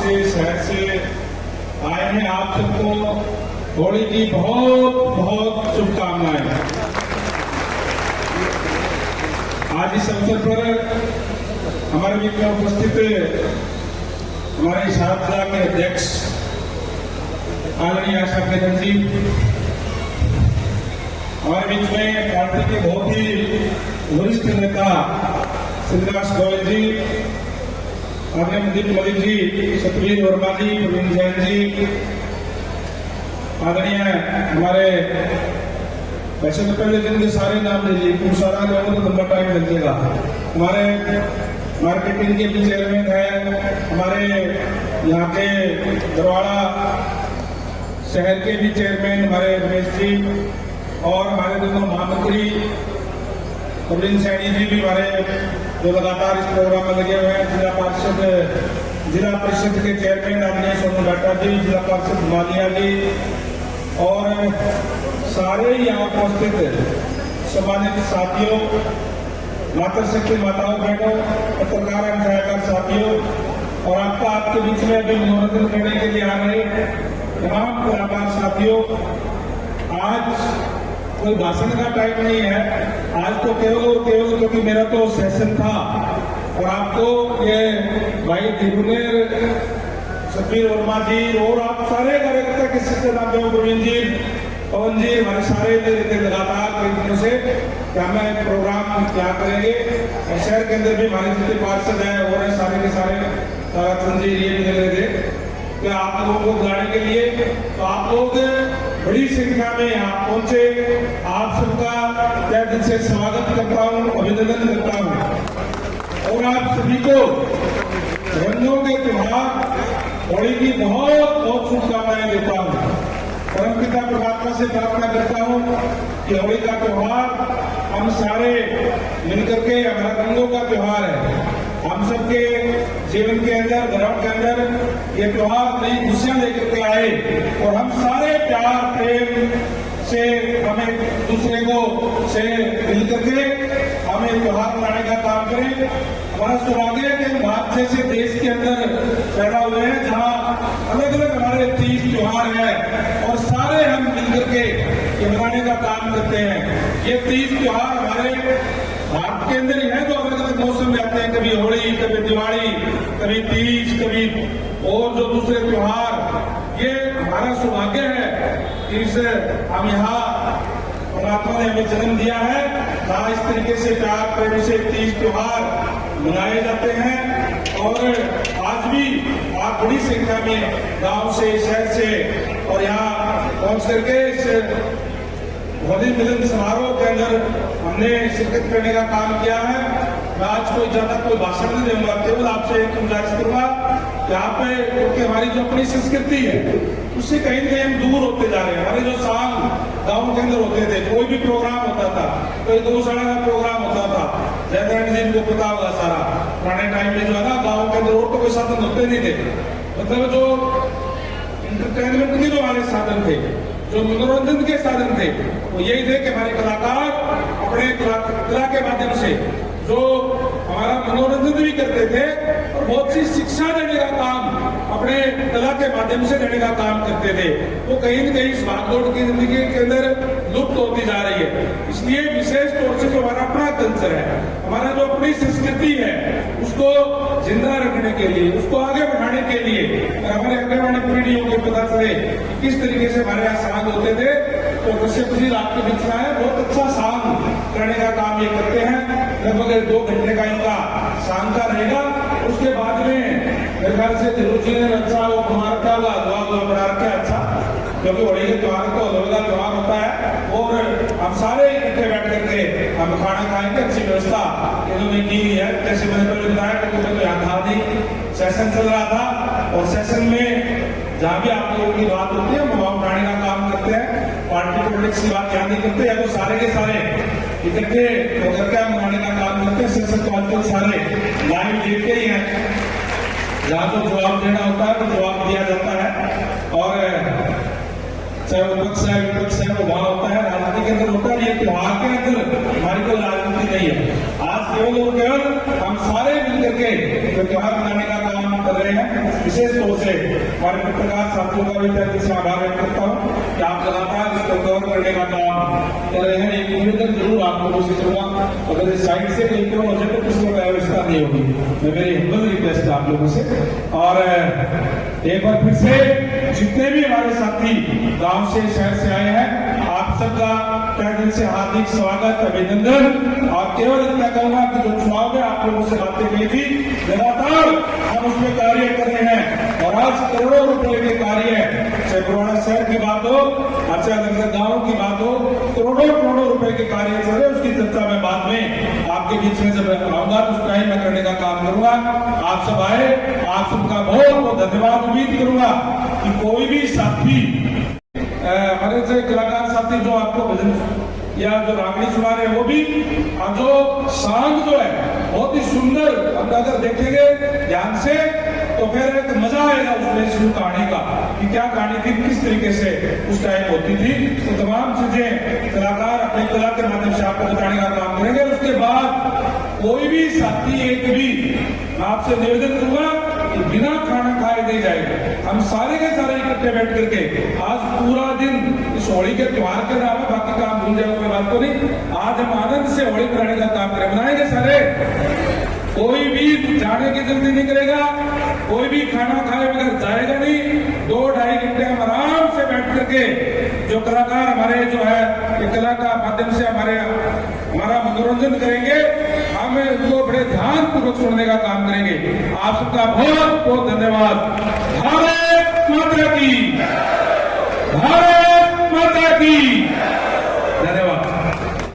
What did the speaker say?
से शहर से आए हैं। आप सबको होली की बहुत बहुत शुभकामनाएं। आज इस अवसर पर हमारे बीच में उपस्थित हमारे शारदा के अध्यक्ष आदरणीय आशा केतन जी, हमारे बीच में पार्टी के बहुत ही वरिष्ठ नेता श्रीनिवास गोयल जी, आदरणीय मनदीप मलिक जी, सतवीर वर्मा जी, प्रवीण जैन जी, आदरणीय हमारे वैसे तो पहले दिन के सारे नाम लीजिए, कुछ सारा लोगों को लंबा टाइम लग जाएगा। हमारे मार्केटिंग के भी चेयरमैन है, हमारे यहाँ के दरवाड़ा शहर के भी चेयरमैन हमारे रमेश जी, और हमारे दोनों महामंत्री प्रवीण सैनी जी भी हमारे जो लगातार इस प्रोग्राम में लगे हुए हैं, जिला परिषद के चेयरमैन आदरणीय सोनू डाटा जी, जिला पार्षद मालिया जी, और सारे यहाँ उपस्थित सम्मानित साथियों, मातृशक्ति माताओं बहनों, पत्रकार एवं सहायकार साथियों, और आपके बीच में अभी मनोरंजन करने के लिए आ रहे तमाम कलाकार साथियों, आज कोई भाषण का टाइम नहीं है। आज तो केवल क्योंकि मेरा तो सेशन था और आपको ये भाई दिगुनेर, सतवीर वर्मा जी और आप सारे कार्यकर्ता के सिलसिले नाम प्रवीण जी, पवन जी, हमारे सारे लगातार कई दिनों से क्या हमें प्रोग्राम क्या करेंगे। और शहर के अंदर भी हमारे जितने पार्षद हैं और सारे के सारे ताराचंद जी ये भी लग रहे थे कि आप लोगों को बुलाने के लिए, तो आप लोग बड़ी संख्या में यहाँ पहुंचे। आप सबका तहे दिल से स्वागत करता हूँ, अभिनंदन करता हूँ, और आप सभी को रंगों के त्योहार होली की बहुत बहुत शुभकामनाएं देता हूँ। परमपिता परमात्मा से प्रार्थना करता हूँ कि होली का त्योहार हम सारे मिलकर के, हमारा रंगों का त्योहार है, हम सबके जीवन के अंदर, धर्म के अंदर ये त्योहार नई खुशियां लेकर के आए, और हम सारे प्यार प्रेम से हमें दूसरे को से मिलकर के हमें त्योहार मनाने का काम करें। हमारा सौभाग्य है कि हम भारत जैसे देश के अंदर पैदा हुए हैं जहाँ अलग अलग हमारे तीज त्योहार है, और सारे हम मिलकर के ये मनाने का काम करते हैं। ये तीज त्योहार हमारे भारत के अंदर ही है, जो अलग अलग मौसम में आते हैं, कभी होली, कभी दिवाली, कभी तीज, कभी और जो दूसरे त्योहार। ये हमारा सौभाग्य है कि इस हम यहाँ परमात्मा ने हमें जन्म दिया है जहाँ इस तरीके से प्यार प्रेम से तीज त्योहार मनाए जाते हैं। और आज भी आप बड़ी संख्या में गांव से, शहर से और यहाँ पहुंच करके इस होली मिलन समारोह के अंदर हमने शिरकत करने का काम किया है। मैं आज कोई भाषण नहीं दूंगा, केवल आपसे एक गुजारिश करूंगा कि यहाँ पे, क्योंकि हमारी जो अपनी संस्कृति है उससे कहीं न कहीं हम दूर होते जा रहे हैं। हमारे जो साल गाँव के अंदर होते थे, कोई भी प्रोग्राम होता था, कोई गौशाला का प्रोग्राम होता था, जयनारायण जी को पता होगा सारा, पुराने टाइम में जो है ना गाँव के अंदर और तो कोई साधन होते नहीं थे, मतलब जो इंटरटेनमेंट के जो हमारे साधन थे, जो मनोरंजन के साधन थे, वो यही थे कि हमारे कलाकार अपने कला के माध्यम से जो हमारा मनोरंजन भी करते थे और बहुत सी शिक्षा देने का काम अपने कला के माध्यम से देने का काम करते थे, वो कहीं न कहीं इस भागदौड़ की जिंदगी के अंदर लुप्त होती जा रही है। इसलिए विशेष तौर से जो हमारा अपना कल्चर है, हमारा जो अपनी संस्कृति है, उसको जिंदा रखने के लिए, उसको आगे बढ़ाने के लिए, हमारे आगे वाली पीढ़ियों को पता चले किस तरीके से हमारे यहाँ सांग होते थे, तो कश्यप जी आपके बीच में है, बहुत अच्छा सांग करने का काम ये करते हैं। लगभग 2 घंटे का इनका सांग का रहेगा। उसके बाद में मेरे ख्याल से ध्रुव जी ने अच्छा वो बना रखा होगा, दुआ बना रखा है अच्छा, क्योंकि होली के त्योहार को अलग अलग त्योहार होता है, और हम सारे इकट्ठे बैठ करके हम खाना खाएंगे। अच्छी व्यवस्था इन्होंने की है, जैसे मैंने पहले बताया, क्योंकि मैं तो यहाँ था नहीं, सेशन चल रहा था, और सेशन में जहाँ भी आप लोगों की बात होती है, हम वहाँ उठाने का काम करते हैं। पार्टी पॉलिटिक्स की बात यहाँ नहीं करते हैं, तो सारे के सारे इकट्ठे होकर के मनाने का काम करते हैं। सेशन तो आजकल सारे लाइव देखते ही हैं, जहाँ तो जवाब देना होता है तो जवाब दिया जाता है, और चाहे वो पक्ष है विपक्ष है, वो वहाँ होता है, राजनीति के अंदर होता है। ये त्योहार के अंदर हमारी कोई राजनीति नहीं है। आज केवल और केवल हम सारे मिलकर के त्योहार मनाने का काम कर रहे हैं। विशेष तौर से हमारे पत्रकार साथियों का भी तहे दिल से आभार व्यक्त करता हूँ कि आप लगातार इसको कवर करने का काम कर रहे हैं। एक निवेदन जरूर आप लोगों से करूंगा, अगर इस साइड से कहीं पर हो जाए तो किसी को व्यवस्था नहीं होगी, मैं मेरी हिम्मत रिक्वेस्ट है आप लोगों से। और एक बार फिर से जितने भी हमारे साथी गांव से शहर से आए हैं, आप सबका तहे दिल से हार्दिक स्वागत, अभिनंदन। और केवल इतना कहूंगा कि जो चुनाव में आप लोगों से बातें कही थी, लगातार हम उसमें कार्य कर रहे हैं और आज करोड़ों रुपए के कार्य, चाहे पुराना शहर की बात हो, चाहे नगर गांव की बात हो, करोड़ों रुपए के कार्य चल रहे, उसकी चर्चा मैं बाद में आपके बीच में जब आऊंगा तो उस टाइम में करने का काम करूंगा। आप सब आए, आप सबका बहुत बहुत धन्यवाद। उम्मीद करूंगा कि कोई भी साथी, हमारे से कलाकार साथी जो आपको भजन या जो रागनी सुना रहे हैं, वो भी जो सांग जो है बहुत ही सुंदर, हम अगर देखेंगे ध्यान से तो फिर एक मजा आएगा उसमें शुरू कहानी का कि क्या कहानी थी, किस तरीके से उस टाइम होती थी। तो तमाम चीजें कलाकार अपनी कला के माध्यम से आपको बताने का काम करेंगे। उसके बाद कोई भी साथी एक भी आपसे निवेदन करूंगा कि बिना खाना खाए नहीं जाएगा। हम सारे के सारे इकट्ठे बैठ करके आज पूरा दिन इस होली के त्योहार के नाम में बाकी काम भूल जाए कोई बात तो नहीं, आज हम आनंद से होली मनाने का काम करें, बनाएंगे सारे। कोई भी जाने की जल्दी नहीं करेगा, कोई भी खाना खाए बगैर जाएगा नहीं। 2-2.5 घंटे हम आराम से बैठ करके जो कलाकार हमारे जो है ये कला का माध्यम से हमारा मनोरंजन करेंगे, हम उनको बड़े ध्यान पूर्वक सुनने का काम करेंगे। आप सबका बहुत बहुत धन्यवाद। भारत माता की, भारत माता की।